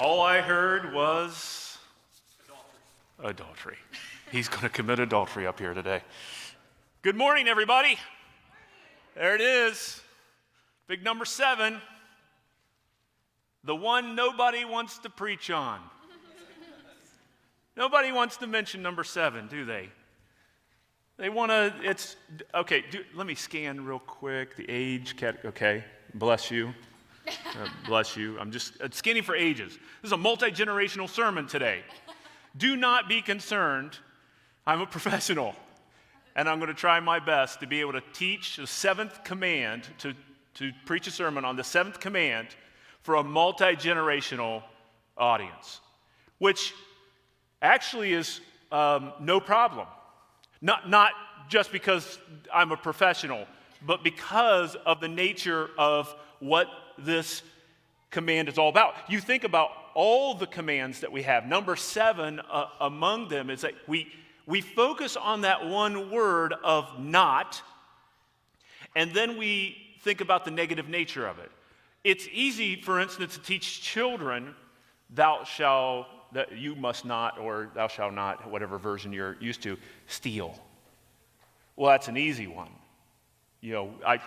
All I heard was adultery. He's going to commit adultery up here today. Good morning, everybody. There it is. Big number 7. The one nobody wants to preach on. Nobody wants to mention number 7, do they? They want to, okay, let me scan real quick. The age, okay, bless you. Bless you. I'm just scanning for ages. This is a multi-generational sermon today. Do not be concerned. I'm a professional, and I'm going to try my best to be able to teach the 7th command, to preach a sermon on the 7th command for a multi-generational audience, which actually is no problem. Not just because I'm a professional, but because of the nature of what this command is all about. You think about all the commands that we have. Number 7 among them is that we focus on that one word of not, and then we think about the negative nature of it. It's easy, for instance, to teach children, that you must not, or thou shalt not, whatever version you're used to, steal. Well, that's an easy one. You know,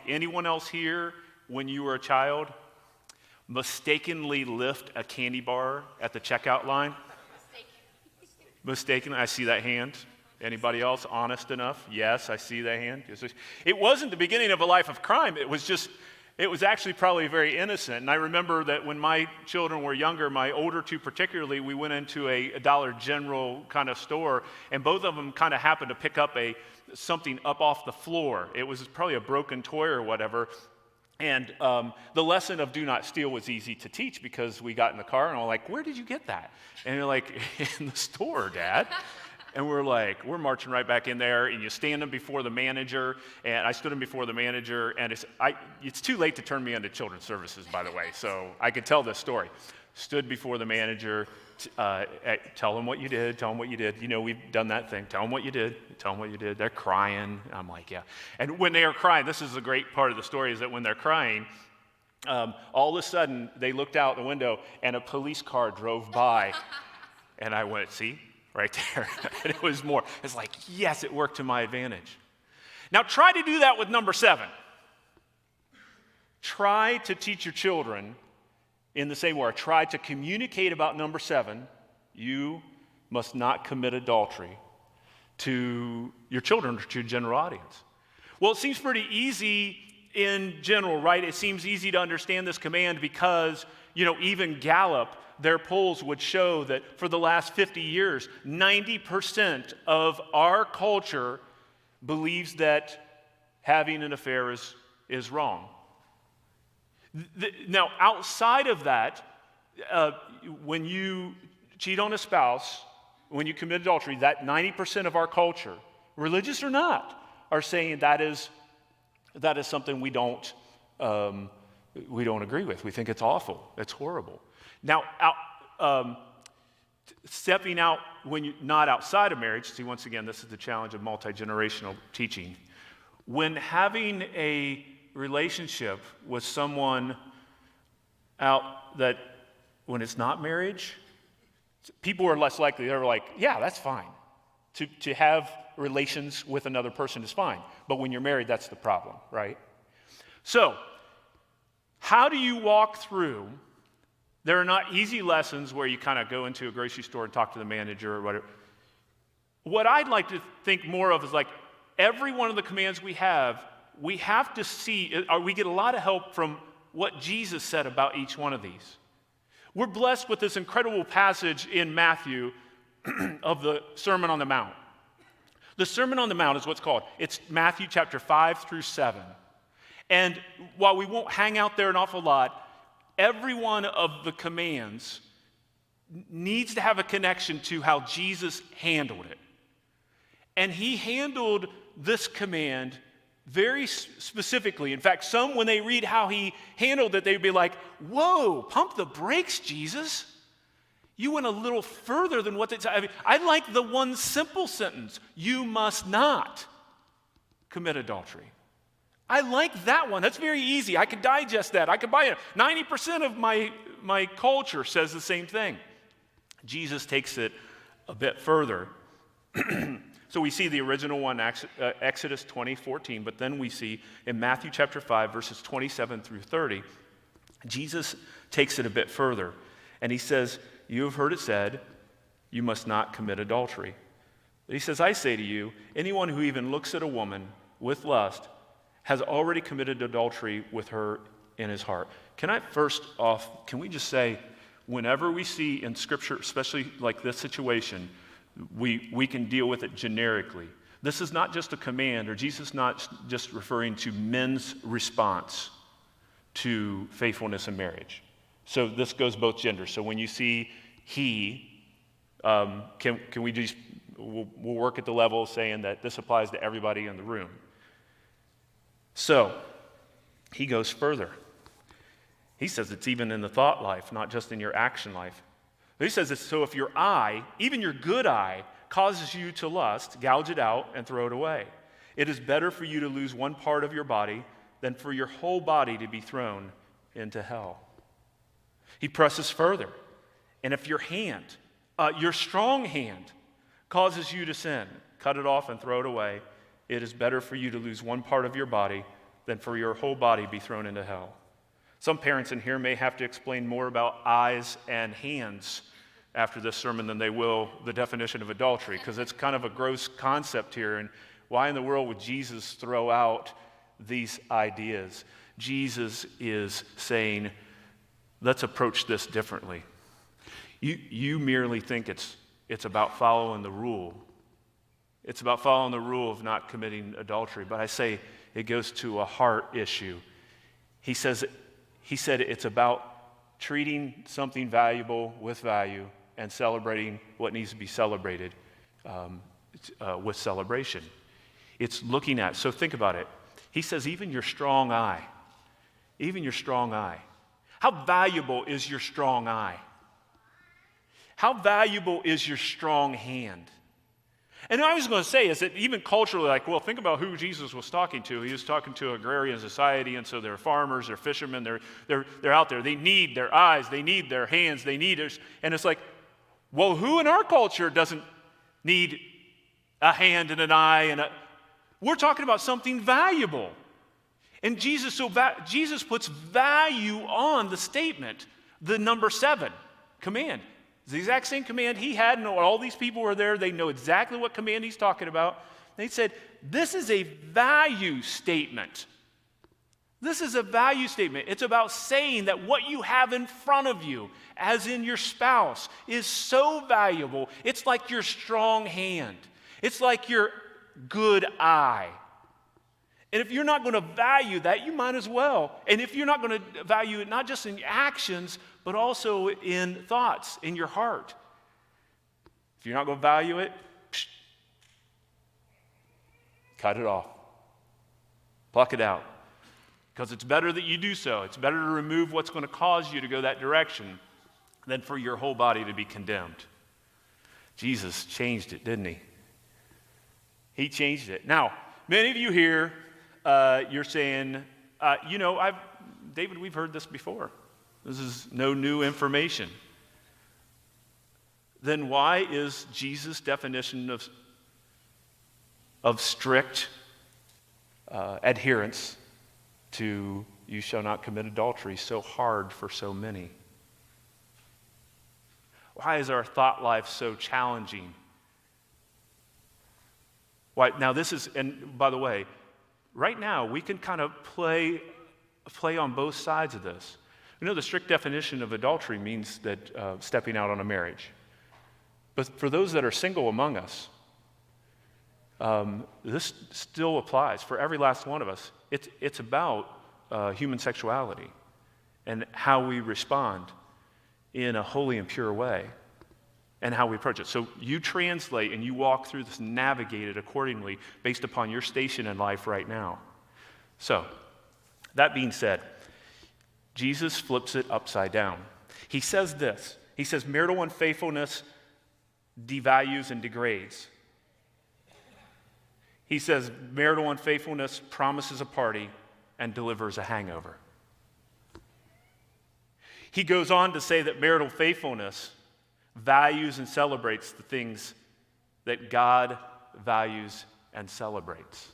anyone else here, when you were a child, mistakenly lift a candy bar at the checkout line? Mistakenly? I see that hand. Anybody else honest enough? Yes, I see that hand. It wasn't the beginning of a life of crime. It was actually probably very innocent. And I remember that when my children were younger, my older two particularly, we went into a Dollar General kind of store, and both of them kind of happened to pick up something up off the floor. It was probably a broken toy or whatever. And the lesson of do not steal was easy to teach because we got in the car and I'm like, where did you get that? And you're like, in the store, Dad. And we're marching right back in there, and you stand them before the manager, and I stood him before the manager, and it's too late to turn me into children's services, by the way, so I could tell this story. Stood before the manager, tell them what you did, you know, we've done that thing, tell them what you did, they're crying, I'm like, yeah. And when they are crying, this is a great part of the story, is that when they're crying, all of a sudden, they looked out the window, and a police car drove by, and I went, see? Right there. And it was more. It's like, yes, it worked to my advantage. Now try to do that with number 7. Try to teach your children in the same way. Try to communicate about number 7. You must not commit adultery to your children or to your general audience. Well, it seems pretty easy in general, right? It seems easy to understand this command because, you know, even Gallup, their polls would show that for the last 50 years, 90% of our culture believes that having an affair is wrong. Now, outside of that, when you cheat on a spouse, when you commit adultery, that 90% of our culture, religious or not, are saying that is something we don't agree with. We think it's awful. It's horrible. Now, stepping out when you're not outside of marriage, see, once again, this is the challenge of multi-generational teaching. When having a relationship with someone when it's not marriage, people are less likely, they're like, yeah, that's fine. To have relations with another person is fine. But when you're married, that's the problem, right? So, how do you walk through? There are not easy lessons where you kind of go into a grocery store and talk to the manager or whatever. What I'd like to think more of is like every one of the commands we have to see, or we get a lot of help from what Jesus said about each one of these. We're blessed with this incredible passage in Matthew of the Sermon on the Mount. The Sermon on the Mount is what's called. It's Matthew chapter 5 through 7. And while we won't hang out there an awful lot, every one of the commands needs to have a connection to how Jesus handled it. And he handled this command very specifically. In fact, some, when they read how he handled it, they'd be like, whoa, pump the brakes, Jesus. You went a little further than what they said. I like the one simple sentence, you must not commit adultery. I like that one. That's very easy. I could digest that. I could buy it. 90% of my culture says the same thing. Jesus takes it a bit further. So we see the original one, Exodus 20:14, but then we see in Matthew chapter 5, verses 27 through 30, Jesus takes it a bit further. And he says, you have heard it said, you must not commit adultery. But he says, I say to you, anyone who even looks at a woman with lust has already committed adultery with her in his heart. Can we just say, whenever we see in Scripture, especially like this situation, we can deal with it generically. This is not just a command, or Jesus is not just referring to men's response to faithfulness in marriage. So this goes both genders. So when you see he, can we just, we'll work at the level saying that this applies to everybody in the room. So he goes further. He says it's even in the thought life, not just in your action life. He says this, so if your eye, even your good eye, causes you to lust, gouge it out and throw it away. It is better for you to lose one part of your body than for your whole body to be thrown into hell. He presses further. And if your hand, your strong hand, causes you to sin, cut it off and throw it away. It is better for you to lose one part of your body than for your whole body be thrown into hell. Some parents in here may have to explain more about eyes and hands after this sermon than they will the definition of adultery, because it's kind of a gross concept here. And why in the world would Jesus throw out these ideas? Jesus is saying, let's approach this differently. You merely think it's about following the rule. It's about following the rule of not committing adultery. But I say it goes to a heart issue. He said it's about treating something valuable with value and celebrating what needs to be celebrated with celebration. It's looking at, so think about it. He says even your strong eye. How valuable is your strong eye? How valuable is your strong hand? And what I was going to say is that even culturally, think about who Jesus was talking to. He was talking to agrarian society, and so they're farmers, they're fishermen, they're out there. They need their eyes, they need their hands, and it's like, well, who in our culture doesn't need a hand and an eye? We're talking about something valuable. And Jesus puts value on the statement, the number 7 command. It's the exact same command he had, and all these people were there. They know exactly what command he's talking about. They said, this is a value statement. This is a value statement. It's about saying that what you have in front of you, as in your spouse, is so valuable. It's like your strong hand. It's like your good eye. And if you're not going to value that, you might as well. And if you're not going to value it not just in actions, but also in thoughts, in your heart. If you're not going to value it, cut it off. Pluck it out. Because it's better that you do so. It's better to remove what's going to cause you to go that direction than for your whole body to be condemned. Jesus changed it, didn't he? He changed it. Now, many of you here, you're saying, David, we've heard this before. This is no new information. Then why is Jesus' definition of strict adherence to you shall not commit adultery so hard for so many? Why is our thought life so challenging? Why? Now this is, and by the way, right now we can kind of play on both sides of this. The strict definition of adultery means that stepping out on a marriage. But for those that are single among us, this still applies for every last one of us. It's about human sexuality and how we respond in a holy and pure way and how we approach it. So you translate and you walk through this, navigate it accordingly based upon your station in life right now. So, that being said, Jesus flips it upside down. He says this. He says marital unfaithfulness devalues and degrades. He says marital unfaithfulness promises a party, and delivers a hangover. He goes on to say that marital faithfulness values and celebrates the things that God values and celebrates.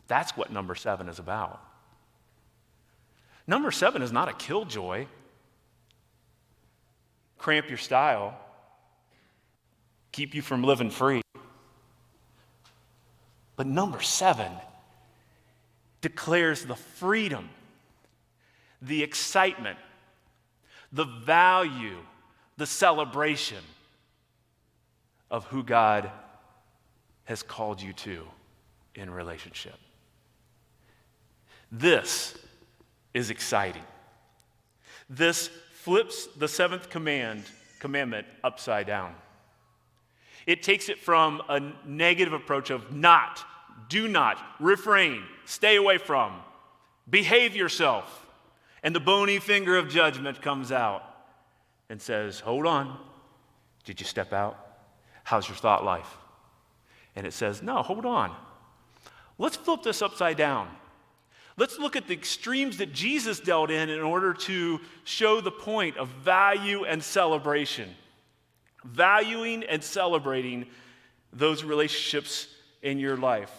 That's what number 7 is about. Number 7 is not a killjoy, cramp your style, keep you from living free. But number 7 declares the freedom, the excitement, the value, the celebration of who God has called you to in relationship. This is exciting. This flips the 7th commandment upside down. It takes it from a negative approach of not, do not, refrain, stay away from, behave yourself. And the bony finger of judgment comes out and says, hold on, did you step out? How's your thought life? And it says, no, hold on. Let's flip this upside down. Let's look at the extremes that Jesus dealt in order to show the point of value and celebration. Valuing and celebrating those relationships in your life.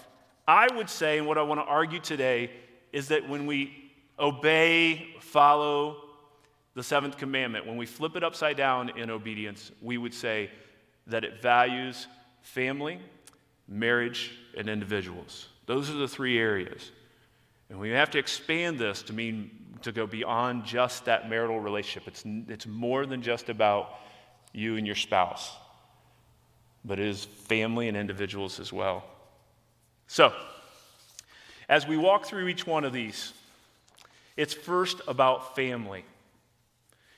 I would say, and what I want to argue today, is that when we obey, follow the 7th commandment, when we flip it upside down in obedience, we would say that it values family, marriage, and individuals. Those are the 3 areas. And we have to expand this to mean to go beyond just that marital relationship. It's more than just about you and your spouse, but it is family and individuals as well. So, as we walk through each one of these, it's first about family.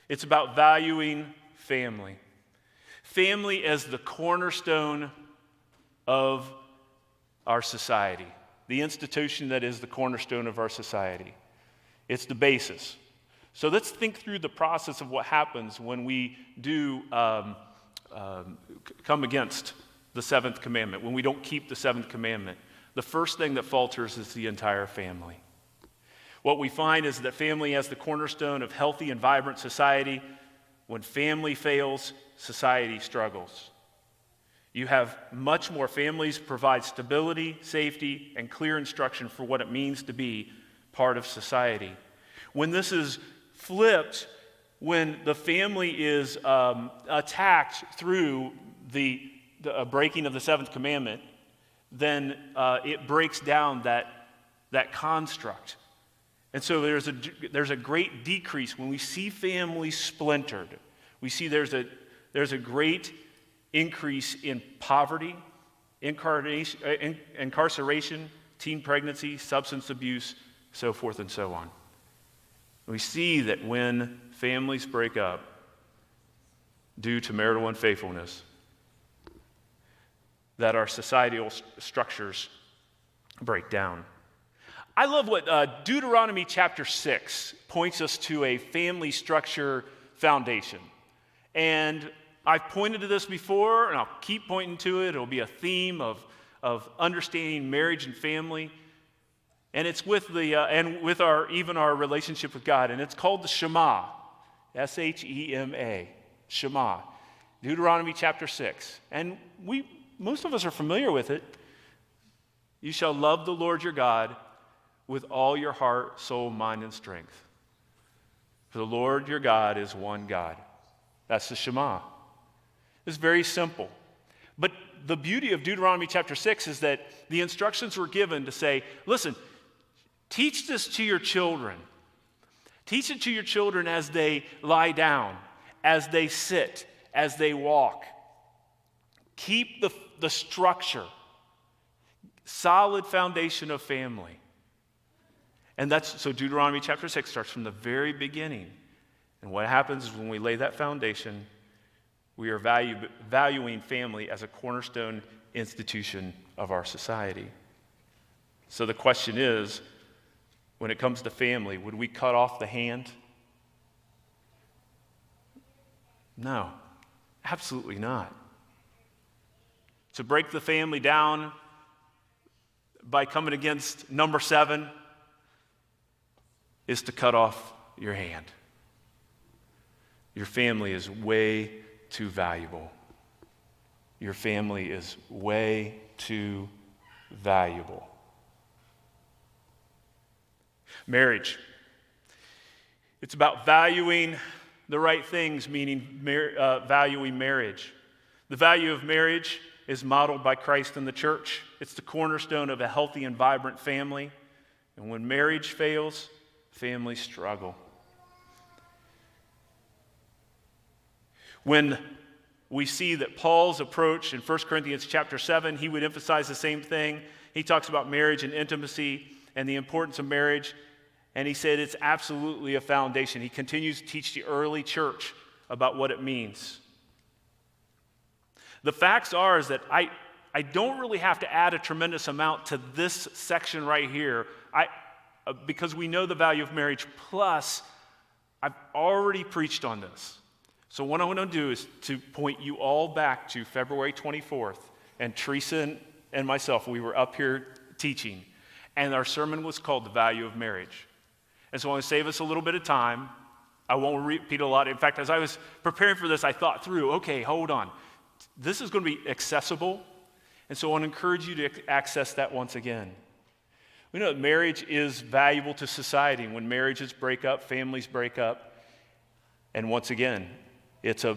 It's about valuing family. Family as the cornerstone of our society, the institution that is the cornerstone of our society. It's the basis. So let's think through the process of what happens when we do come against the 7th commandment, when we don't keep the 7th commandment. The first thing that falters is the entire family. What we find is that family as the cornerstone of healthy and vibrant society. When family fails, society struggles. You have much more families provide stability, safety, and clear instruction for what it means to be part of society. When this is flipped, when the family is attacked through the breaking of the 7th commandment, then it breaks down that construct. And so there's a great decrease when we see families splintered. We see there's a great increase in poverty, incarceration, teen pregnancy, substance abuse, so forth and so on. We see that when families break up due to marital unfaithfulness, that our societal structures break down. I love what Deuteronomy chapter 6 points us to a family structure foundation. And I've pointed to this before, and I'll keep pointing to it. It'll be a theme of understanding marriage and family. And it's with our relationship with God. And it's called the Shema, S-H-E-M-A, Shema, Deuteronomy chapter 6. And most of us are familiar with it. You shall love the Lord your God with all your heart, soul, mind, and strength. For the Lord your God is one God. That's the Shema. It's very simple. But the beauty of Deuteronomy chapter 6 is that the instructions were given to say, listen, teach this to your children. Teach it to your children as they lie down, as they sit, as they walk. Keep the structure, solid foundation of family. And so Deuteronomy chapter 6 starts from the very beginning. And what happens is when we lay that foundation, we are valuing family as a cornerstone institution of our society. So the question is, when it comes to family, would we cut off the hand? No, absolutely not. To break the family down by coming against number 7, is to cut off your hand. Your family is way too valuable. Your family is way too valuable. Marriage. It's about valuing the right things, meaning valuing marriage. The value of marriage is modeled by Christ and the church. It's the cornerstone of a healthy and vibrant family. And when marriage fails, families struggle. When we see that Paul's approach in 1 Corinthians chapter 7, he would emphasize the same thing. He talks about marriage and intimacy and the importance of marriage. And he said it's absolutely a foundation. He continues to teach the early church about what it means. The facts are is that I don't really have to add a tremendous amount to this section right here because we know the value of marriage. Plus, I've already preached on this. So what I want to do is to point you all back to February 24th. And Teresa and myself, we were up here teaching. And our sermon was called The Value of Marriage. And so I want to save us a little bit of time. I won't repeat a lot. In fact, as I was preparing for this, I thought through, okay, hold on. This is going to be accessible. And so I want to encourage you to access that once again. We know that marriage is valuable to society. When marriages break up, families break up. And once again, it's a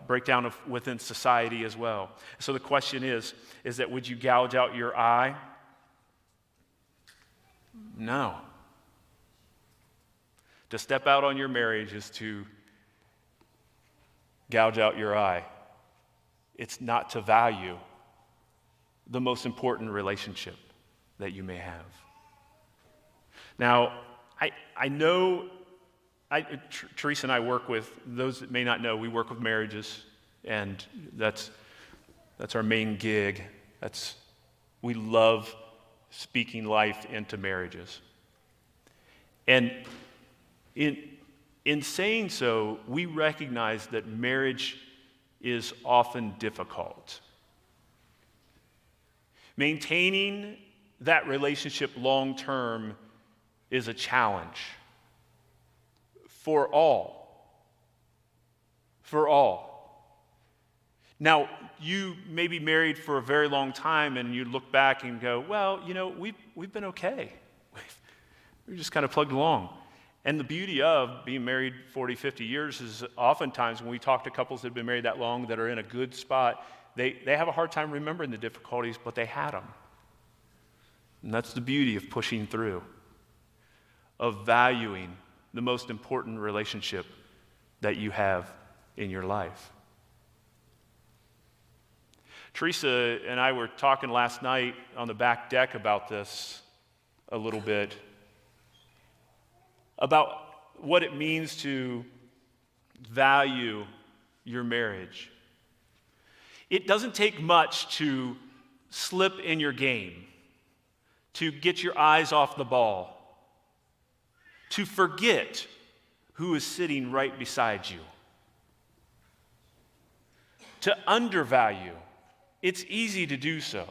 breakdown within society as well. So the question is that would you gouge out your eye? No. To step out on your marriage is to gouge out your eye. It's not to value the most important relationship that you may have. Now, I know, Teresa and I work with, those that may not know, we work with marriages, and that's our main gig. We love speaking life into marriages. And in saying so, we recognize that marriage is often difficult. Maintaining that relationship long term is a challenge for all. For all. Now, you may be married for a very long time and you look back and go, well, we've been okay. We're just kind of plugged along. And the beauty of being married 40, 50 years is oftentimes when we talk to couples that have been married that long that are in a good spot, they have a hard time remembering the difficulties, but they had them. And that's the beauty of pushing through, of valuing the most important relationship that you have in your life. Teresa and I were talking last night on the back deck about this a little bit, about what it means to value your marriage. It doesn't take much to slip in your game, to get your eyes off the ball, to forget who is sitting right beside you, to undervalue. It's easy to do so.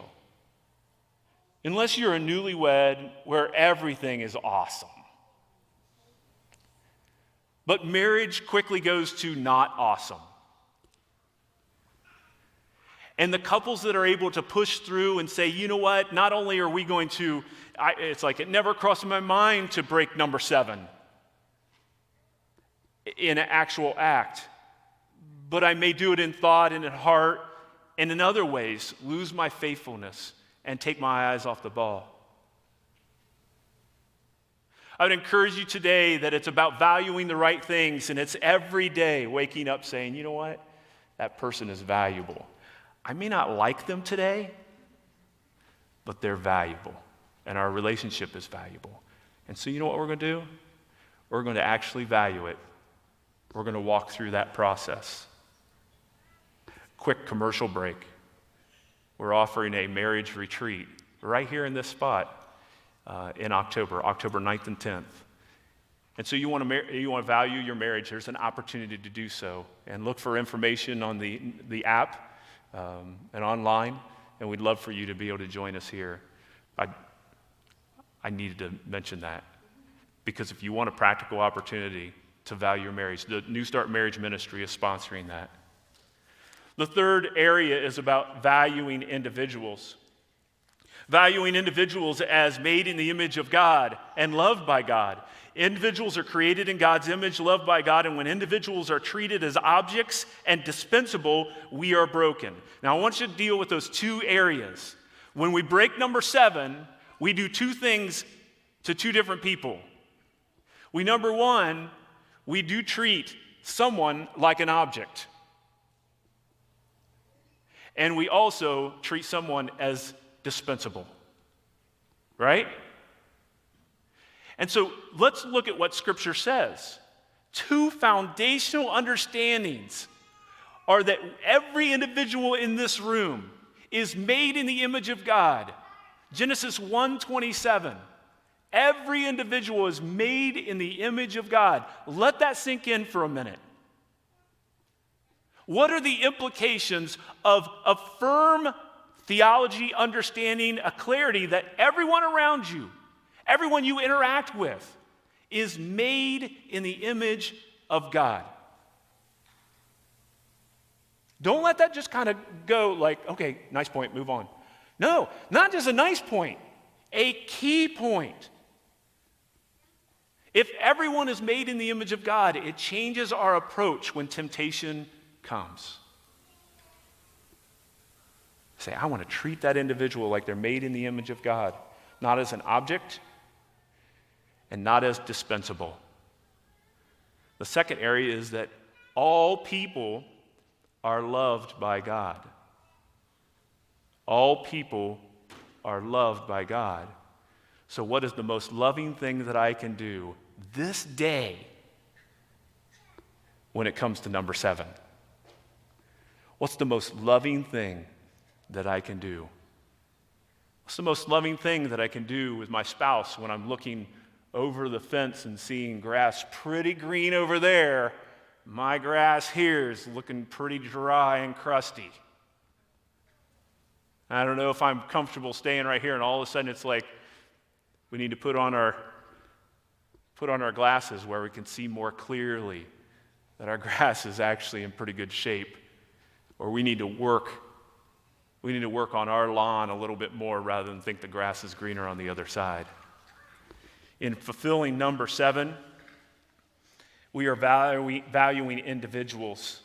Unless you're a newlywed where everything is awesome. But marriage quickly goes to not awesome. And the couples that are able to push through and say, you know what, not only are we going to, it's like it never crossed my mind to break number 7 in an actual act, but I may do it in thought and in heart, and in other ways, lose my faithfulness and take my eyes off the ball. I would encourage you today that it's about valuing the right things, and it's every day waking up saying, you know what, that person is valuable. I may not like them today, but they're valuable, and our relationship is valuable. And so you know what we're going to do? We're going to actually value it. We're going to walk through that process. Quick commercial break. We're offering a marriage retreat right here in this spot in October 9th and 10th. And so you want to value your marriage, there's an opportunity to do so. And look for information on the app and online, and we'd love for you to be able to join us here. I needed to mention that Because if you want a practical opportunity to value your marriage, the New Start Marriage Ministry is sponsoring that. The third area is about valuing individuals. Valuing individuals as made in the image of God and loved by God. Individuals are created in God's image, loved by God, and when individuals are treated as objects and dispensable, we are broken. Now, I want you to deal with those two areas. When we break number 7, we do two things to two different people. Number one, we do treat someone like an object. And we also treat someone as dispensable. Right? And so let's look at what Scripture says. Two foundational understandings are that every individual in this room is made in the image of God. Genesis 1:27. Every individual is made in the image of God. Let that sink in for a minute. What are the implications of a firm theology, understanding, a clarity that everyone around you, everyone you interact with, is made in the image of God? Don't let that just kind of go like, okay, nice point, move on. No, not just a nice point, a key point. If everyone is made in the image of God, it changes our approach when temptation comes. Say, I want to treat that individual like they're made in the image of God, not as an object and not as dispensable. The second area is that all people are loved by God. All people are loved by God. So what is the most loving thing that I can do this day when it comes to number 7? What's the most loving thing that I can do? What's the most loving thing that I can do with my spouse when I'm looking over the fence and seeing grass pretty green over there? My grass here is looking pretty dry and crusty. I don't know if I'm comfortable staying right here, and all of a sudden it's like we need to put on our glasses where we can see more clearly that our grass is actually in pretty good shape, or we need to work on our lawn a little bit more rather than think the grass is greener on the other side. In fulfilling number 7, we are valuing individuals.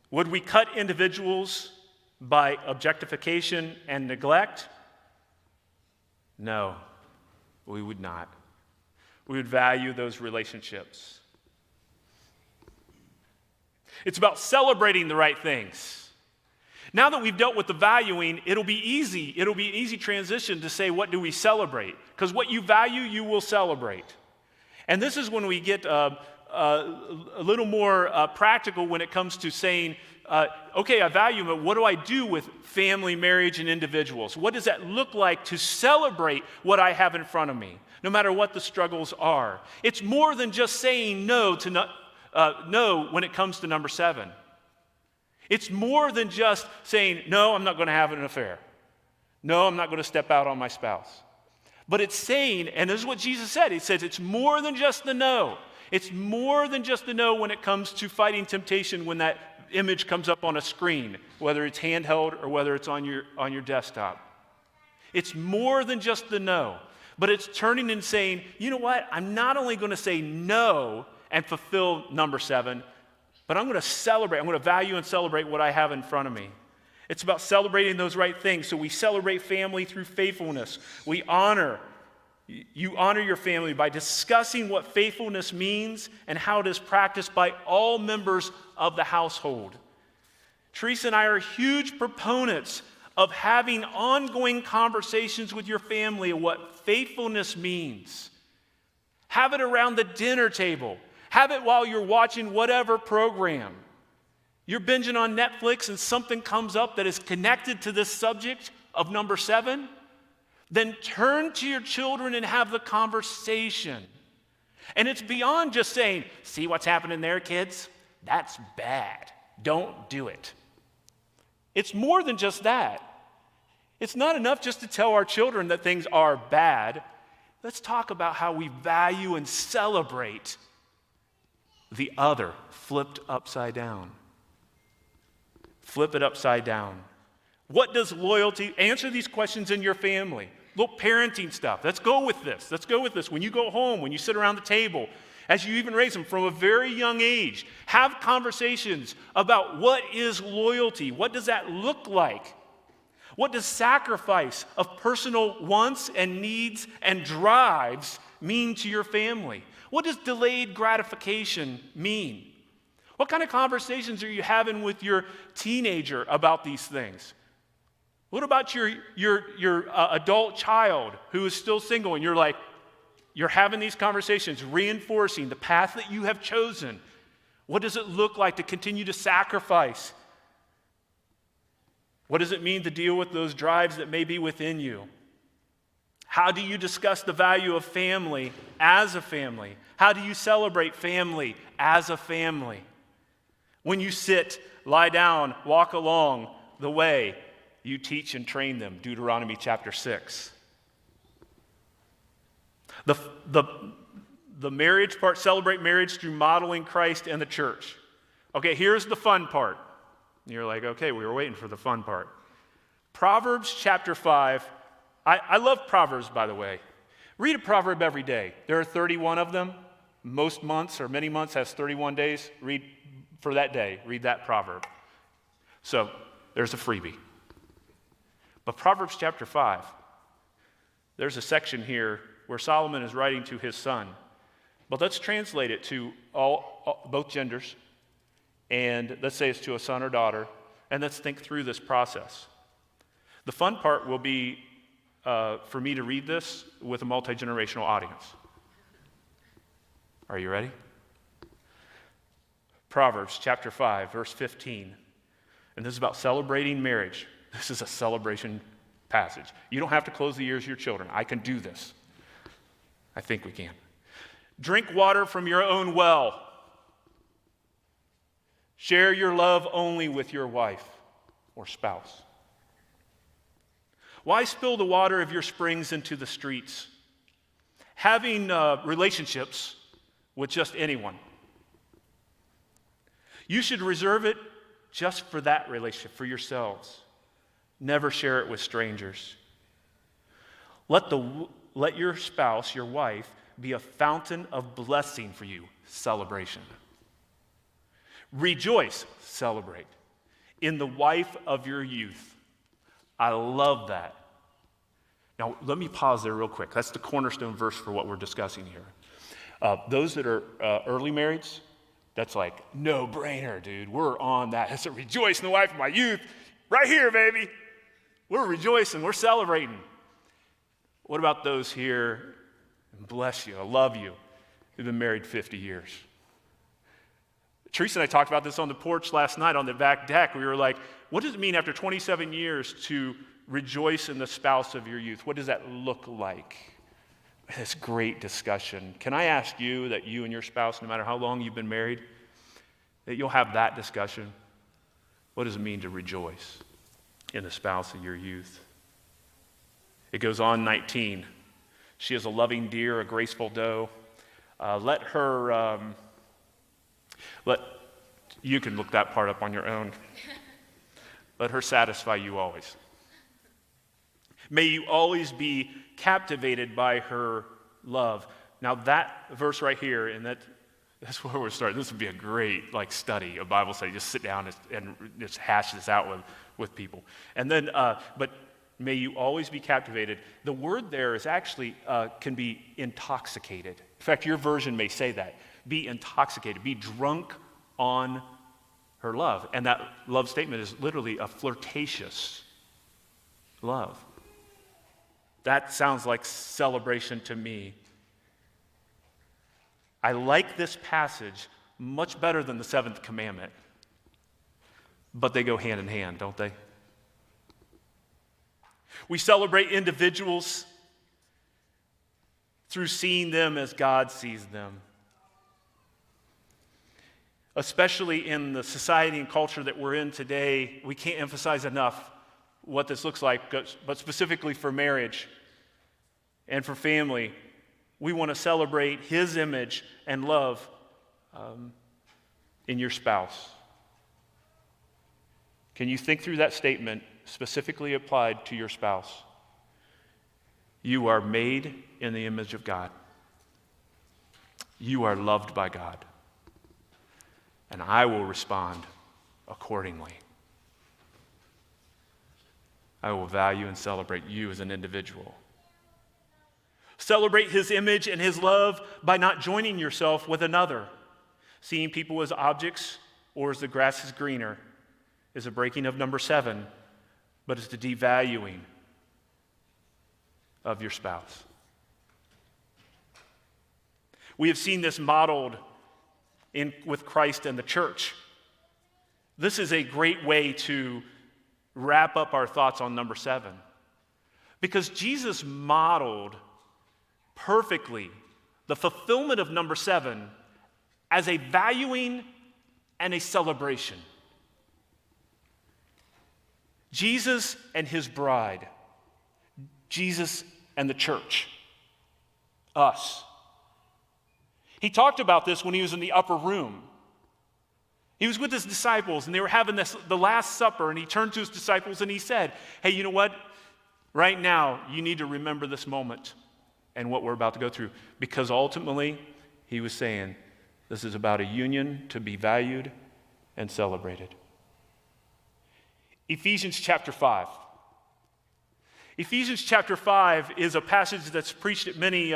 Would we cut individuals by objectification and neglect? No, we would not. We would value those relationships. It's about celebrating the right things. Now that we've dealt with the valuing, it'll be an easy transition to say, what do we celebrate? Because what you value, you will celebrate. And this is when we get a little more practical when it comes to saying, okay, I value, but what do I do with family, marriage, and individuals? What does that look like to celebrate what I have in front of me, no matter what the struggles are? It's more than just saying no when it comes to number 7. It's more than just saying, no, I'm not going to have an affair. No, I'm not going to step out on my spouse. But it's saying, and this is what Jesus said, he says it's more than just the no. It's more than just the no when it comes to fighting temptation when that image comes up on a screen, whether it's handheld or whether it's on your desktop. It's more than just the no, but it's turning and saying, you know what, I'm not only going to say no and fulfill number 7, but I'm going to celebrate, I'm going to value and celebrate what I have in front of me. It's about celebrating those right things. So we celebrate family through faithfulness. You honor your family by discussing what faithfulness means and how it is practiced by all members of the household. Teresa and I are huge proponents of having ongoing conversations with your family of what faithfulness means. Have it around the dinner table. Have it while you're watching whatever program. You're binging on Netflix and something comes up that is connected to this subject of number 7, then turn to your children and have the conversation. And it's beyond just saying, see what's happening there, kids? That's bad. Don't do it. It's more than just that. It's not enough just to tell our children that things are bad. let's talk about how we value and celebrate the other flipped upside down. Flip it upside down. What does loyalty, answer these questions in your family. Little parenting stuff. Let's go with this. Let's go with this. When you go home, when you sit around the table, as you even raise them from a very young age, have conversations about what is loyalty. What does that look like? What does sacrifice of personal wants and needs and drives mean to your family? What does delayed gratification mean? What kind of conversations are you having with your teenager about these things? What about your adult child who is still single and you're having these conversations, reinforcing the path that you have chosen? What does it look like to continue to sacrifice? What does it mean to deal with those drives that may be within you? How do you discuss the value of family as a family? How do you celebrate family as a family? When you sit, lie down, walk along the way, you teach and train them. Deuteronomy chapter 6. The marriage part, celebrate marriage through modeling Christ and the church. Okay, here's the fun part. You're like, okay, we were waiting for the fun part. Proverbs chapter 5. I love Proverbs, by the way. Read a proverb every day. There are 31 of them. Most months or many months has 31 days. Read for that day. Read that proverb. So there's a freebie. But Proverbs chapter 5, there's a section here where Solomon is writing to his son. But let's translate it to both genders. And let's say it's to a son or daughter. And let's think through this process. The fun part will be for me to read this with a multi-generational audience. Are you ready? Proverbs chapter 5, verse 15. And this is about celebrating marriage. This is a celebration passage. You don't have to close the ears of your children. I can do this. I think we can. Drink water from your own well. Share your love only with your wife or spouse. Why spill the water of your springs into the streets? Having relationships with just anyone. You should reserve it just for that relationship, for yourselves. Never share it with strangers. Let your spouse, your wife, be a fountain of blessing for you. Celebration. Rejoice, celebrate, in the wife of your youth. I love that. Now, let me pause there real quick. That's the cornerstone verse for what we're discussing here. Those that are early marrieds, that's like, no-brainer, dude. We're on that. It's a rejoice in the wife of my youth. Right here, baby. We're rejoicing. We're celebrating. What about those here? Bless you. I love you. Who've been married 50 years. Teresa and I talked about this on the porch last night on the back deck. We were like, what does it mean after 27 years to rejoice in the spouse of your youth? What does that look like? This great discussion. Can I ask you that you and your spouse, no matter how long you've been married, that you'll have that discussion? What does it mean to rejoice in the spouse of your youth? It goes on, 19. She is a loving deer, a graceful doe. You can look that part up on your own. Let her satisfy you always. May you always be captivated by her love. Now that verse right here, and that's where we're starting. This would be a great study of Bible study. Just sit down and just hash this out with people. And then, but may you always be captivated. The word there is actually can be intoxicated. In fact, your version may say that. Be intoxicated. Be drunk on her love. And that love statement is literally a flirtatious love. That sounds like celebration to me. I like this passage much better than the seventh commandment. But they go hand in hand, don't they? We celebrate individuals through seeing them as God sees them. Especially in the society and culture that we're in today, we can't emphasize enough what this looks like, but specifically for marriage and for family. we want to celebrate his image and love in your spouse. Can you think through that statement specifically applied to your spouse? You are made in the image of God. You are loved by God. And I will respond accordingly. I will value and celebrate you as an individual. Celebrate his image and his love by not joining yourself with another. Seeing people as objects or as the grass is greener is a breaking of number 7, but it's the devaluing of your spouse. We have seen this modeled with Christ and the church. This is a great way to wrap up our thoughts on number 7, because Jesus modeled perfectly the fulfillment of number 7 as a valuing and a celebration. Jesus and his bride, Jesus and the church, us. He talked about this when he was in the upper room. He was with his disciples, and they were having the Last Supper, and he turned to his disciples and he said, hey, you know what? Right now, you need to remember this moment and what we're about to go through, because ultimately, he was saying, this is about a union to be valued and celebrated. Ephesians chapter 5. Ephesians chapter 5 is a passage that's preached at many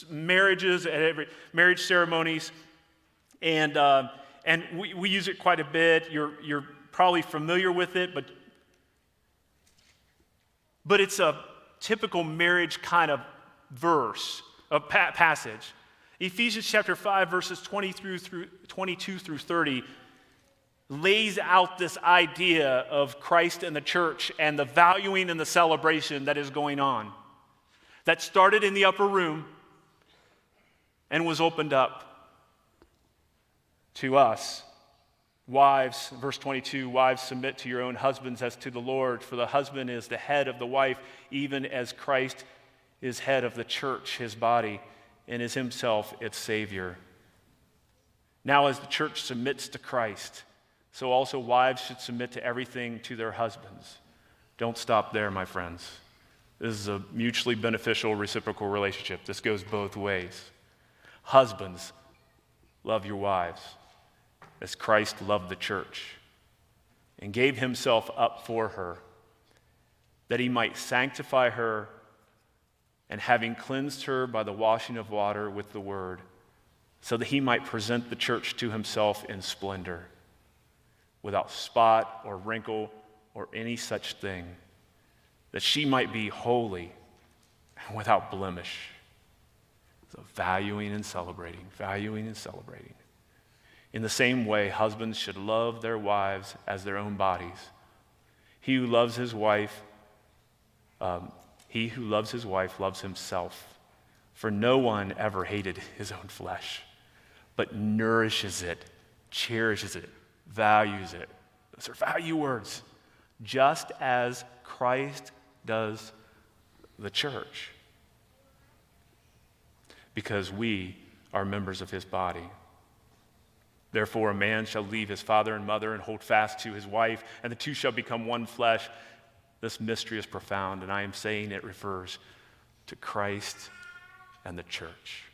marriages, at every marriage ceremonies, and we use it quite a bit. You're probably familiar with it, but it's a typical marriage kind of verse, a passage. Ephesians chapter 5, verses 22 through 30 lays out this idea of Christ and the church and the valuing and the celebration that is going on. That started in the upper room and was opened up to us. Wives, verse 22, wives, submit to your own husbands as to the Lord, for the husband is the head of the wife, even as Christ is head of the church, his body, and is himself its Savior. Now as the church submits to Christ, so also wives should submit to everything to their husbands. Don't stop there, my friends. This is a mutually beneficial reciprocal relationship. This goes both ways. Husbands, love your wives as Christ loved the church and gave himself up for her, that he might sanctify her, and having cleansed her by the washing of water with the word, so that he might present the church to himself in splendor, without spot or wrinkle or any such thing, that she might be holy and without blemish. So valuing and celebrating. In the same way, husbands should love their wives as their own bodies. He who loves his wife loves himself. For no one ever hated his own flesh, but nourishes it, cherishes it, values it. Those are value words. Just as Christ does the church. Because we are members of his body. Therefore, a man shall leave his father and mother and hold fast to his wife, and the two shall become one flesh. This mystery is profound, and I am saying it refers to Christ and the church.